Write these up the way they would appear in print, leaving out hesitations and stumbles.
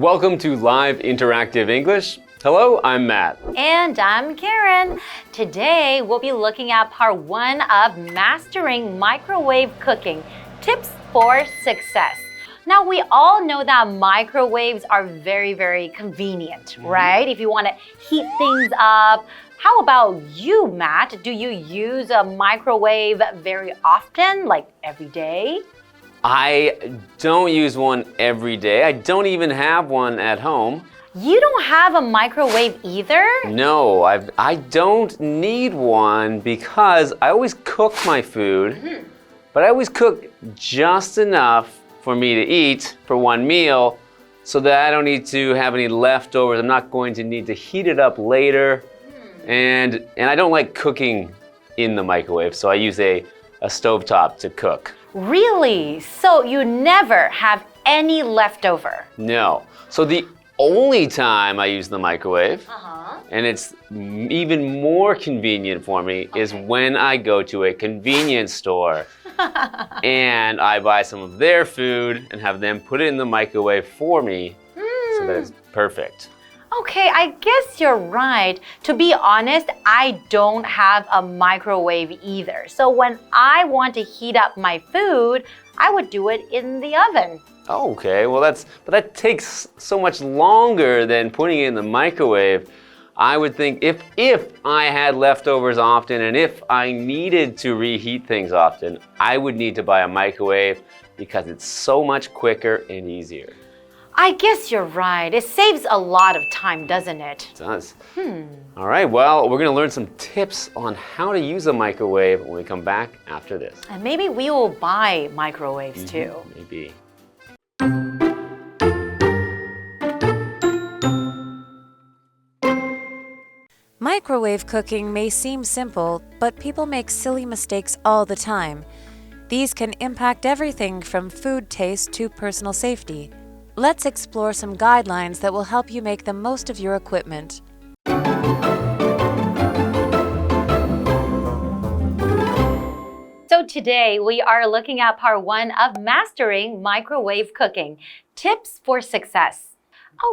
Welcome to Live Interactive English. Hello, I'm Matt. And I'm Karen. Today, we'll be looking at part 1 of Mastering Microwave Cooking, Tips for Success. Now, we all know that microwaves are very, very convenient, right? If you want to heat things up. How about you, Matt? Do you use a microwave very often, like every day? I don't use one every day. I don't even have one at home. You don't have a microwave either? No, I don't need one because I always cook my food, but I always cook just enough for me to eat for one meal so that I don't need to have any leftovers. I'm not going to need to heat it up later. And I don't like cooking in the microwave, so I use a stovetop to cook. Really? So you never have any leftover? No. So the only time I use the microwave, and it's even more convenient for me, is when I go to a convenience store and I buy some of their food and have them put it in the microwave for me so that it's perfect. Okay, I guess you're right. To be honest, I don't have a microwave either. So when I want to heat up my food, I would do it in the oven. Oh, okay, well but that takes so much longer than putting it in the microwave. I would think if I had leftovers often and if I needed to reheat things often, I would need to buy a microwave because it's so much quicker and easier. I guess you're right. It saves a lot of time, doesn't it? It does. All right, well, we're going to learn some tips on how to use a microwave when we come back after this. And maybe we will buy microwaves too. Maybe. Microwave cooking may seem simple, but people make silly mistakes all the time. These can impact everything from food taste to personal safety. Let's explore some guidelines that will help you make the most of your equipment. So today we are looking at part 1 of Mastering Microwave Cooking, Tips for Success.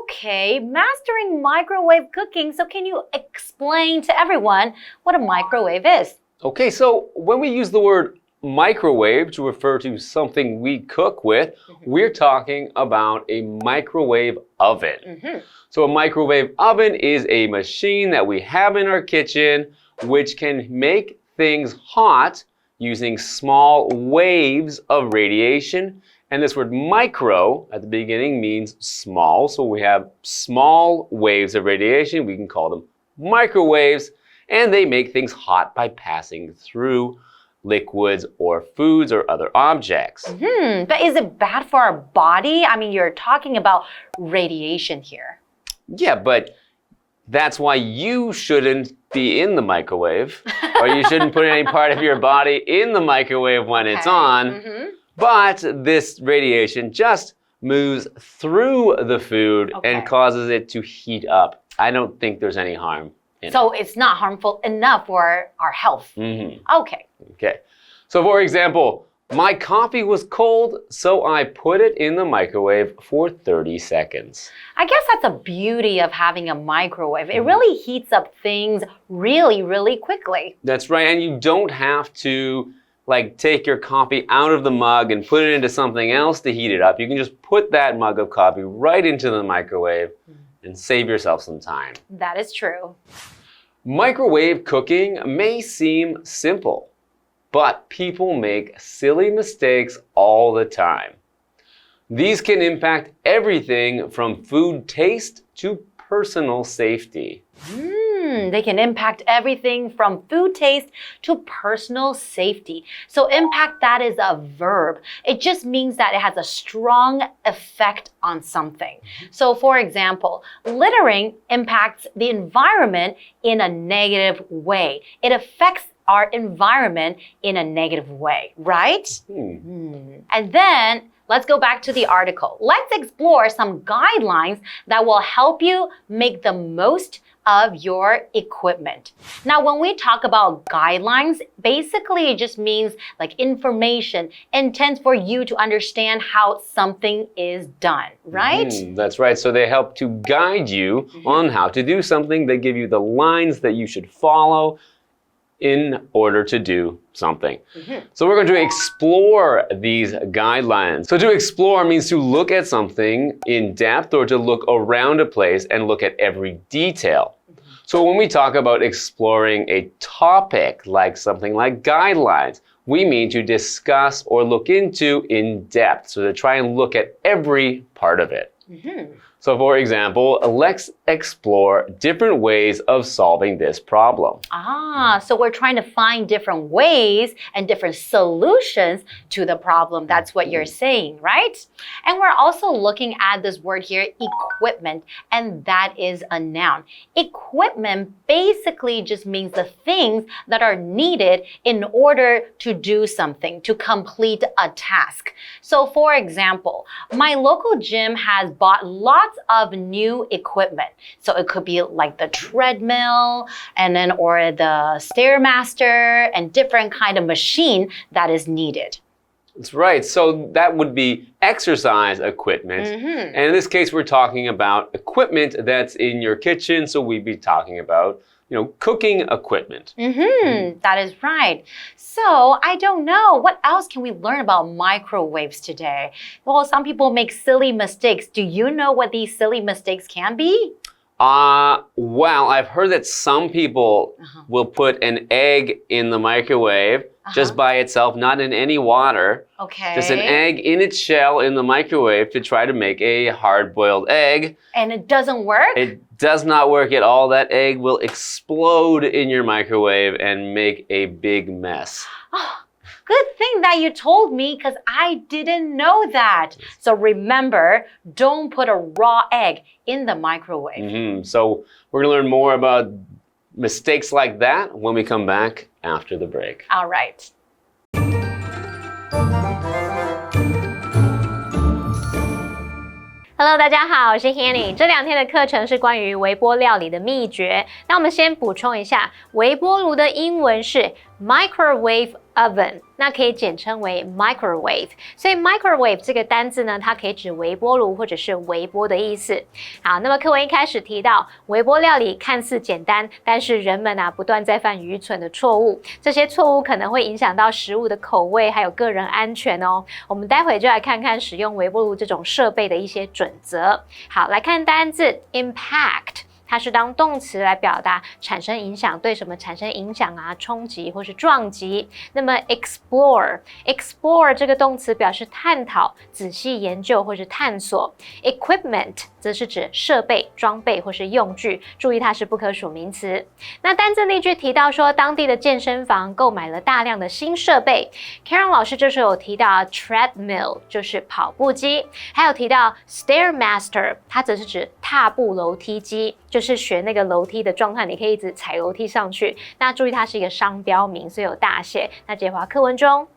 Okay, mastering microwave cooking. So can you explain to everyone what a microwave is? Okay, so when we use the word microwave to refer to something we cook with, we're talking about a microwave oven. So a microwave oven is a machine that we have in our kitchen which can make things hot using small waves of radiation. And this word micro at the beginning means small. So we have small waves of radiation. We can call them microwaves. And they make things hot by passing through liquids or foods or other objects. But is it bad for our body? I mean, you're talking about radiation here. Yeah, but that's why you shouldn't be in the microwave, or you shouldn't put any part of your body in the microwave when it's on. But this radiation just moves through the food and causes it to heat up. I don't think there's any harm in it. So it's not harmful enough for our health. Okay. So for example, my coffee was cold, so I put it in the microwave for 30 seconds. I guess that's the beauty of having a microwave. It really heats up things really, really quickly. That's right, and you don't have to take your coffee out of the mug and put it into something else to heat it up. You can just put that mug of coffee right into the microwave and save yourself some time. That is true. Microwave cooking may seem simple, but people make silly mistakes all the time. These can impact everything from food taste to personal safety. They can impact everything from food taste to personal safety. So impact, that is a verb. It just means that it has a strong effect on something. So for example, littering impacts the environment in a negative way. It affects our environment in a negative way, right? And then let's go back to the article. Let's explore some guidelines that will help you make the most of your equipment. Now, when we talk about guidelines, basically it just means like information intended for you to understand how something is done, right? That's right. So they help to guide you on how to do something. They give you the lines that you should follow in order to do something. So we're going to explore these guidelines. So to explore means to look at something in depth or to look around a place and look at every detail. So when we talk about exploring a topic like something like guidelines, we mean to discuss or look into in depth. So to try and look at every part of it. So for example, let's explore different ways of solving this problem. So we're trying to find different ways and different solutions to the problem. That's what you're saying, right? And we're also looking at this word here, equipment, and that is a noun. Equipment basically just means the things that are needed in order to do something, to complete a task. So for example, my local gym has bought lots of new equipment. So it could be like the treadmill or the Stairmaster and different kind of machine that is needed. That's right. So that would be exercise equipment. And in this case, we're talking about equipment that's in your kitchen. So we'd be talking about, cooking equipment. That is right. So I don't know. What else can we learn about microwaves today? Well, some people make silly mistakes. Do you know what these silly mistakes can be? Well, I've heard that some people will put an egg in the microwave just by itself, not in any water. Okay. Just an egg in its shell in the microwave to try to make a hard-boiled egg. And it doesn't work? It does not work at all. That egg will explode in your microwave and make a big mess. Good thing that you told me because I didn't know that. So remember, don't put a raw egg in the microwave. So we're going to learn more about mistakes like that when we come back after the break. All right. Hello， 大家好，我是 Hanny。这2天的课程是关于微波料理的秘诀。那我们先补充一下，微波炉的英文是 microwave oven， 那可以简称为 microwave。所以 microwave 这个单字呢，它可以指微波炉或者是微波的意思。好，那么课文一开始提到，微波料理看似简单，但是人们不断在犯愚蠢的错误。这些错误可能会影响到食物的口味，还有个人安全哦。我们待会就来看看使用微波炉这种设备的一些准则。好，来看单字 impact。它是当动词来表达产生影响，对什么产生影响冲击或是撞击。那么 explore 这个动词表示探讨、仔细研究或是探索。equipment 则是指设备、装备或是用具，注意它是不可数名词。那单字例句提到说，当地的健身房购买了大量的新设备。Karen 老师这时候有提到 treadmill 就是跑步机，还有提到 Stairmaster 它则是指踏步楼梯机，就是学那个楼梯的状态，你可以一直踩楼梯上去。那注意它是一个商标名，所以有大写。那接回课文中。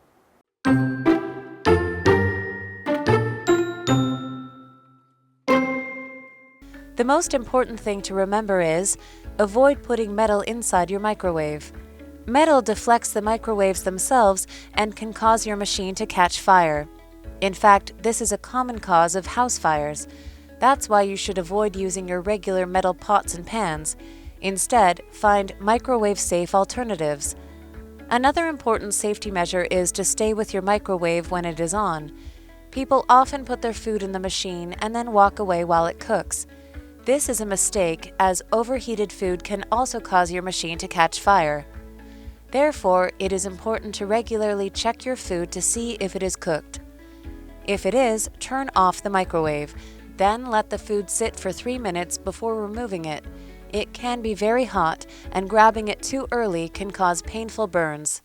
The most important thing to remember is, avoid putting metal inside your microwave. Metal deflects the microwaves themselves and can cause your machine to catch fire. In fact, this is a common cause of house fires. That's why you should avoid using your regular metal pots and pans. Instead, find microwave-safe alternatives. Another important safety measure is to stay with your microwave when it is on. People often put their food in the machine and then walk away while it cooks. This is a mistake, as overheated food can also cause your machine to catch fire. Therefore, it is important to regularly check your food to see if it is cooked. If it is, turn off the microwave. Then let the food sit for 3 minutes before removing it. It can be very hot, and grabbing it too early can cause painful burns.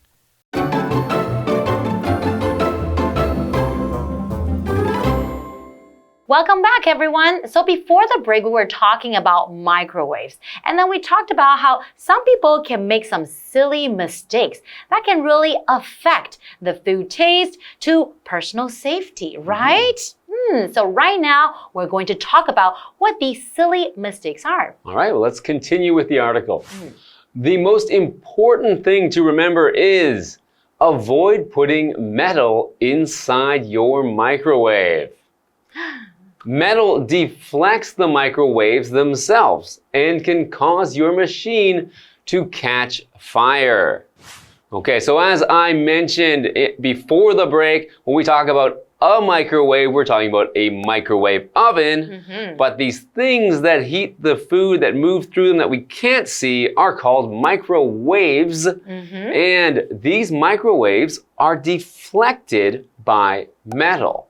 Welcome back, everyone. So before the break, we were talking about microwaves. And then we talked about how some people can make some silly mistakes that can really affect the food taste to personal safety, right? So right now, we're going to talk about what these silly mistakes are. All right, well, let's continue with the article. The most important thing to remember is avoid putting metal inside your microwave. Metal deflects the microwaves themselves and can cause your machine to catch fire. Okay, so as I mentioned before the break, when we talk about a microwave, we're talking about a microwave oven. But these things that heat the food, that move through them that we can't see, are called microwaves. And these microwaves are deflected by metal.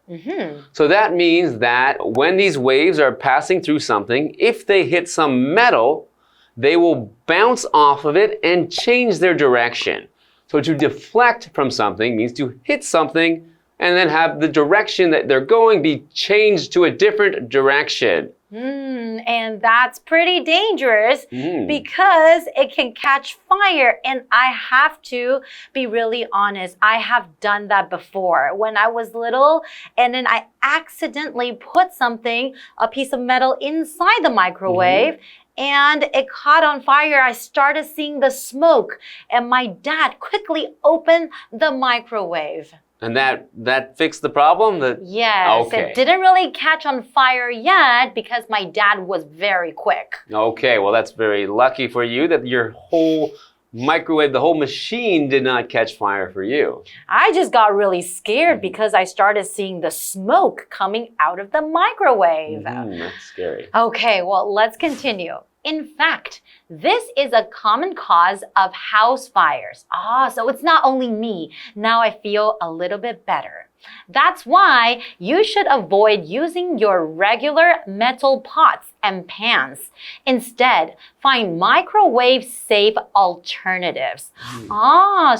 So that means that when these waves are passing through something, if they hit some metal, they will bounce off of it and change their direction. So to deflect from something means to hit something and then have the direction that they're going be changed to a different direction. And that's pretty dangerous because it can catch fire. And I have to be really honest, I have done that before when I was little, and then I accidentally put something, a piece of metal, inside the microwave. And it caught on fire. I started seeing the smoke, and my dad quickly opened the microwave. And that fixed the problem? Yes, okay. It didn't really catch on fire yet because my dad was very quick. Okay, well, that's very lucky for you that your whole microwave, the whole machine did not catch fire for you. I just got really scared because I started seeing the smoke coming out of the microwave. That's scary. Okay, well, let's continue. In fact, this is a common cause of house fires. So it's not only me. Now I feel a little bit better. That's why you should avoid using your regular metal pots and pans. Instead, find microwave-safe alternatives.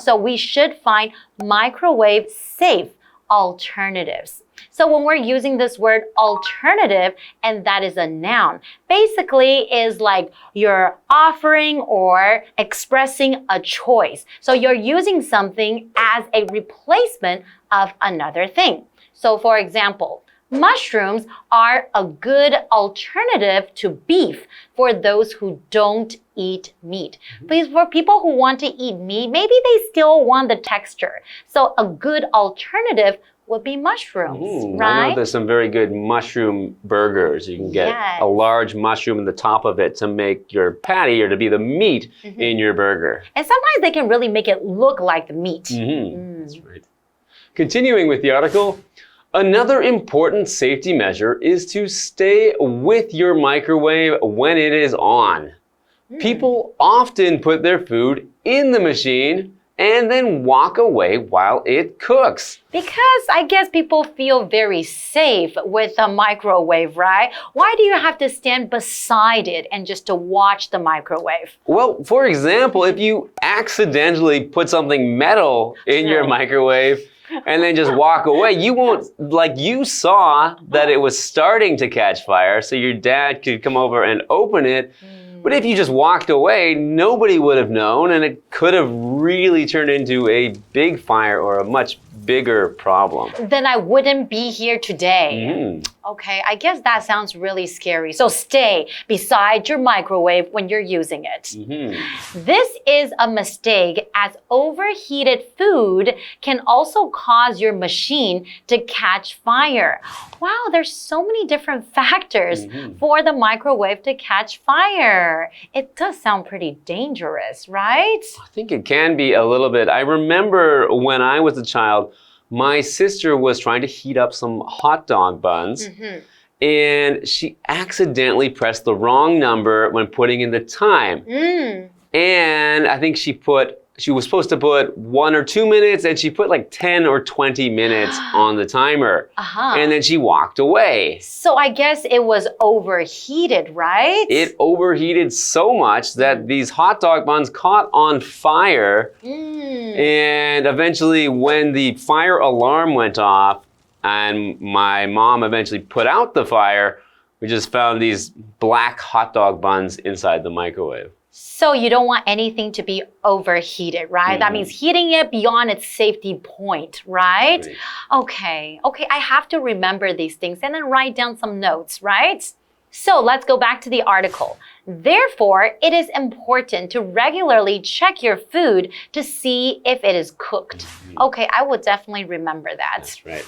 So we should find microwave-safe alternatives. So when we're using this word alternative, and that is a noun, basically is like you're offering or expressing a choice. So you're using something as a replacement of another thing. So for example, mushrooms are a good alternative to beef for those who don't eat meat. Because for people who want to eat meat, maybe they still want the texture. So a good alternative would be mushrooms, right? I know there's some very good mushroom burgers. You can get a large mushroom in the top of it to make your patty or to be the meat in your burger. And sometimes they can really make it look like the meat. That's right. Continuing with the article, another important safety measure is to stay with your microwave when it is on. People often put their food in the machine and then walk away while it cooks. Because I guess people feel very safe with a microwave, right? Why do you have to stand beside it and just to watch the microwave? Well, for example, if you accidentally put something metal in your microwave and then just walk away, you won't, like you saw that it was starting to catch fire, so your dad could come over and open it. But if you just walked away, nobody would have known, and it could have really turned into a big fire or a much bigger problem. Then I wouldn't be here today. Okay, I guess that sounds really scary. So stay beside your microwave when you're using it. This is a mistake, as overheated food can also cause your machine to catch fire. Wow, there's so many different factors for the microwave to catch fire. It does sound pretty dangerous, right? I think it can be a little bit. I remember when I was a child, my sister was trying to heat up some hot dog buns, and she accidentally pressed the wrong number when putting in the time. And I think she was supposed to put 1 or 2 minutes, and she put like 10 or 20 minutes on the timer. And then she walked away. So I guess it was overheated, right? It overheated so much that these hot dog buns caught on fire. And eventually, when the fire alarm went off and my mom eventually put out the fire, we just found these black hot dog buns inside the microwave. So you don't want anything to be overheated, right? That means heating it beyond its safety point, right? Okay, I have to remember these things and then write down some notes, right? So let's go back to the article. Therefore, it is important to regularly check your food to see if it is cooked. Okay, I will definitely remember that. That's right.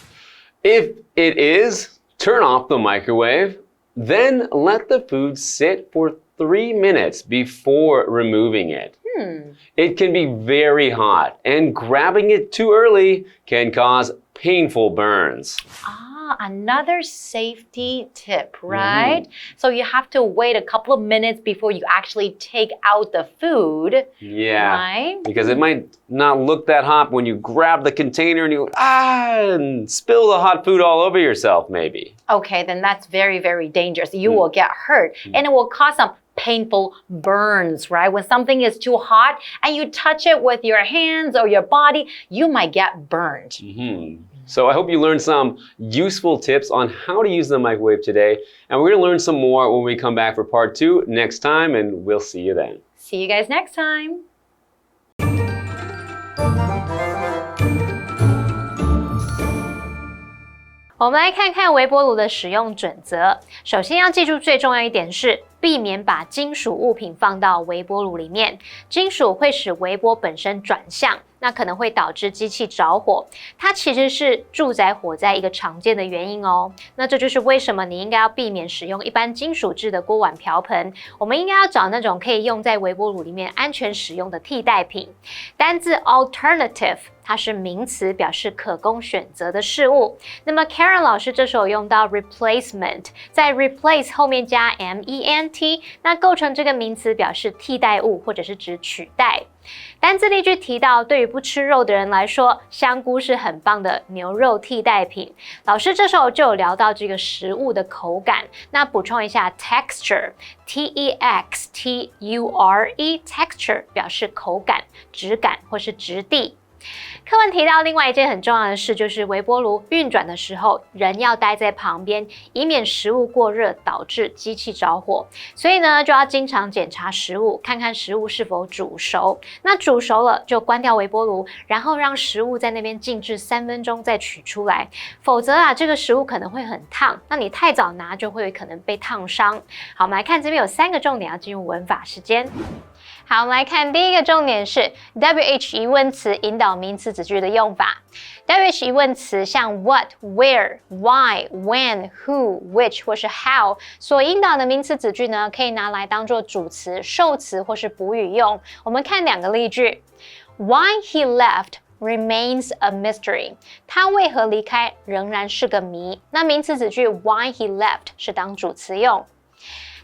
If it is, turn off the microwave, then let the food sit for 3 minutes before removing it. It can be very hot, and grabbing it too early can cause painful burns. Another safety tip, right? So you have to wait a couple of minutes before you actually take out the food. Yeah, right? Because it might not look that hot when you grab the container and you and spill the hot food all over yourself, maybe. Okay, then that's very, very dangerous. You will get hurt, and it will cause some painful burns, right? When something is too hot and you touch it with your hands or your body, you might get burned. So I hope you learned some useful tips on how to use the microwave today. And we're going to learn some more when we come back for part 2 next time, and we'll see you then. See you guys next time. 我们来看看微波炉的使用准则。首先要记住最重要一点是，避免把金属物品放到微波炉里面。金属会使微波本身转向，那可能会导致机器着火。它其实是助载火灾一个常见的原因哦。那这就是为什么你应该要避免使用一般金属制的锅碗瓢盆，我们应该要找那种可以用在微波炉里面安全使用的替代品。单字 alternative 它是名词，表示可供选择的事物。那么 Karen 老师这时候用到 replacement， 在 replace 后面加 ment， 那构成这个名词表示替代物或者是指取代。单字例句提到，对于不吃肉的人来说，香菇是很棒的牛肉替代品。老师这时候就有聊到这个食物的口感，那补充一下 texture， texture texture 表示口感、质感或是质地。课文提到另外一件很重要的事，就是微波炉运转的时候，人要待在旁边，以免食物过热导致机器着火。所以呢，就要经常检查食物，看看食物是否煮熟。那煮熟了就关掉微波炉，然后让食物在那边静置3分钟再取出来。否则啊，这个食物可能会很烫，那你太早拿就会可能被烫伤。好，我们来看这边有3个重点要进入文法时间。好，我们来看第一个重点是 WH 疑问词引导名词子句的用法。WH 疑问词像 what、where、why、when、who、which 或是 how 所引导的名词子句呢，可以拿来当做主词、受词或是补语用。我们看2个例句 ：Why he left remains a mystery。他为何离开仍然是个谜。那名词子句 why he left 是当主词用。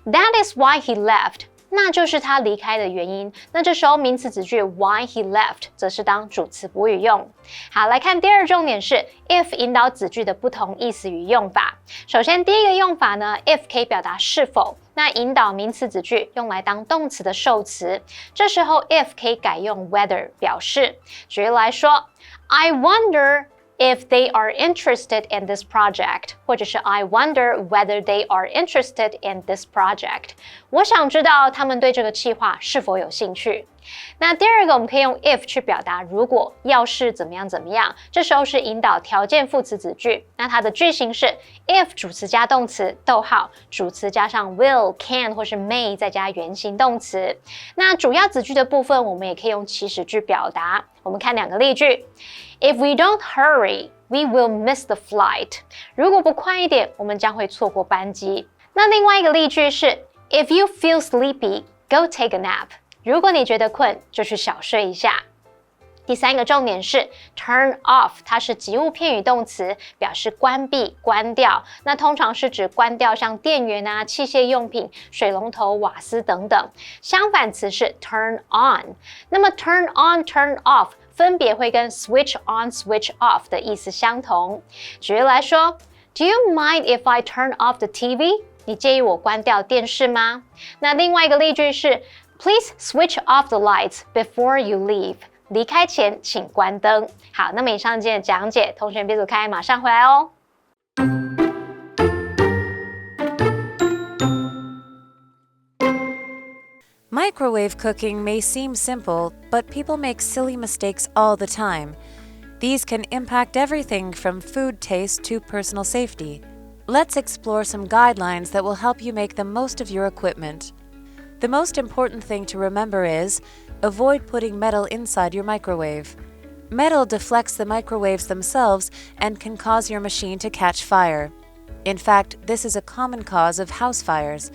That is why he left。那就是他离开的原因。那这时候名词子句 why he left 则是当主词补语用。好，来看第2重点是 if 引导子句的不同意思与用法。首先第一个用法呢 if 可以表达是否，那引导名词子句用来当动词的受词。这时候 if 可以改用 whether 表示。举例来说 I wonder if they are interested in this project， 或者是 I wonder whether they are interested in this project。 我想知道他们对这个计划是否有兴趣。那第2个我们可以用 if 去表达如果要是怎么样怎么样，这时候是引导条件副词子句。那它的句型是 if 主词加动词，逗号，主词加上 will、can 或是 may 再加原形动词。那主要子句的部分我们也可以用祈使句表达。我们看2个例句 If we don't hurry, we will miss the flight。 如果不快一点，我们将会错过班机。那另外一个例句是 If you feel sleepy, go take a nap。 如果你觉得困，就去小睡一下。第3个重点是 turn off， 它是及物片语动词，表示关闭、关掉。那通常是指关掉像电源啊、器械用品、水龙头、瓦斯等等。相反词是 turn on。那么 turn on、turn off 分别会跟 switch on、switch off 的意思相同。举例来说 ，Do you mind if I turn off the TV？ 你介意我关掉电视吗？那另外一个例句是 Please switch off the lights before you leave。离开前请关灯。好，那么以上今天的讲解，同学别走开，马上回来哦。Microwave cooking may seem simple, but people make silly mistakes all the time. These can impact everything from food taste to personal safety. Let's explore some guidelines that will help you make the most of your equipment. The most important thing to remember is avoid putting metal inside your microwave. Metal deflects the microwaves themselves and can cause your machine to catch fire. In fact, this is a common cause of house fires.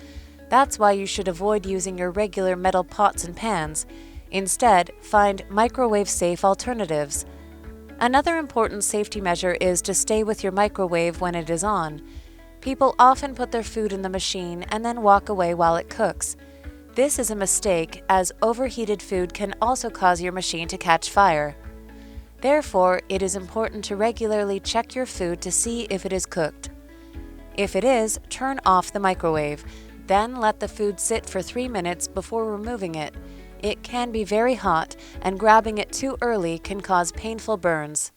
That's why you should avoid using your regular metal pots and pans. Instead, find microwave-safe alternatives. Another important safety measure is to stay with your microwave when it is on. People often put their food in the machine and then walk away while it cooks. This is a mistake, as overheated food can also cause your machine to catch fire. Therefore, it is important to regularly check your food to see if it is cooked. If it is, turn off the microwave. Then let the food sit for 3 minutes before removing it. It can be very hot, and grabbing it too early can cause painful burns.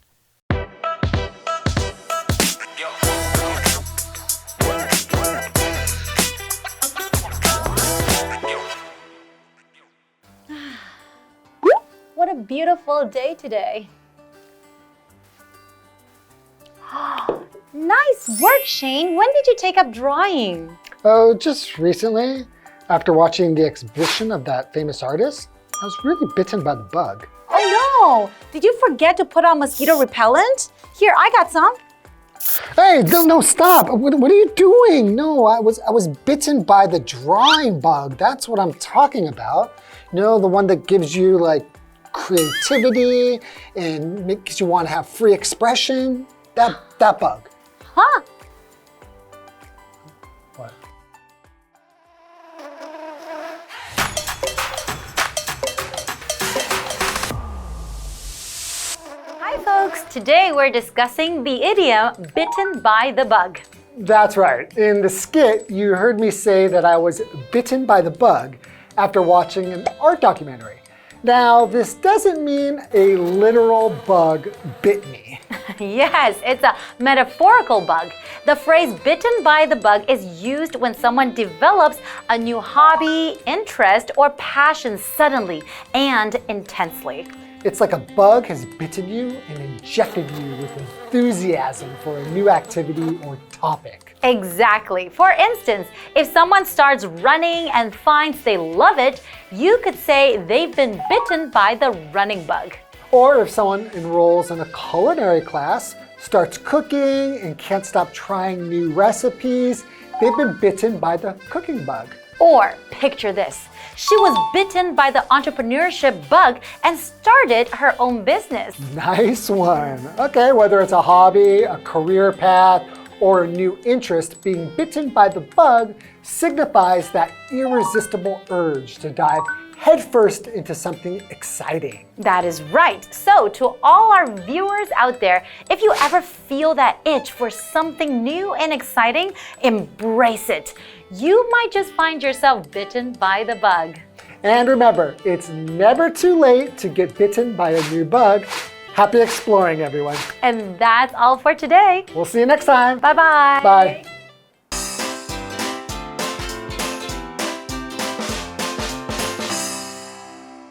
What a beautiful day today. Nice work, Shane. When did you take up drawing? Oh, just recently. After watching the exhibition of that famous artist, I was really bitten by the bug. Oh no! Did you forget to put on mosquito repellent? Here, I got some. Hey, no, stop! What are you doing? No, I was bitten by the drawing bug. That's what I'm talking about. You know, the one that gives you like creativity and makes you want to have free expression. That bug. Huh? What? Hi folks, today we're discussing the idiom bitten by the bug. That's right. In the skit, you heard me say that I was bitten by the bug after watching an art documentary. Now, this doesn't mean a literal bug bit me. Yes, it's a metaphorical bug. The phrase bitten by the bug is used when someone develops a new hobby, interest, or passion suddenly and intensely. It's like a bug has bitten you and injected you with enthusiasm for a new activity or topic. Exactly. For instance, if someone starts running and finds they love it, you could say they've been bitten by the running bug. Or if someone enrolls in a culinary class, starts cooking, and can't stop trying new recipes, they've been bitten by the cooking bug. Or picture this. She was bitten by the entrepreneurship bug and started her own business. Nice one. Okay, whether it's a hobby, a career path, or a new interest, being bitten by the bug signifies that irresistible urge to dive headfirst into something exciting. That is right. So to all our viewers out there, if you ever feel that itch for something new and exciting, embrace it. You might just find yourself bitten by the bug. And remember, it's never too late to get bitten by a new bug. Happy exploring, everyone. And that's all for today. We'll see you next time. Bye-bye. Bye.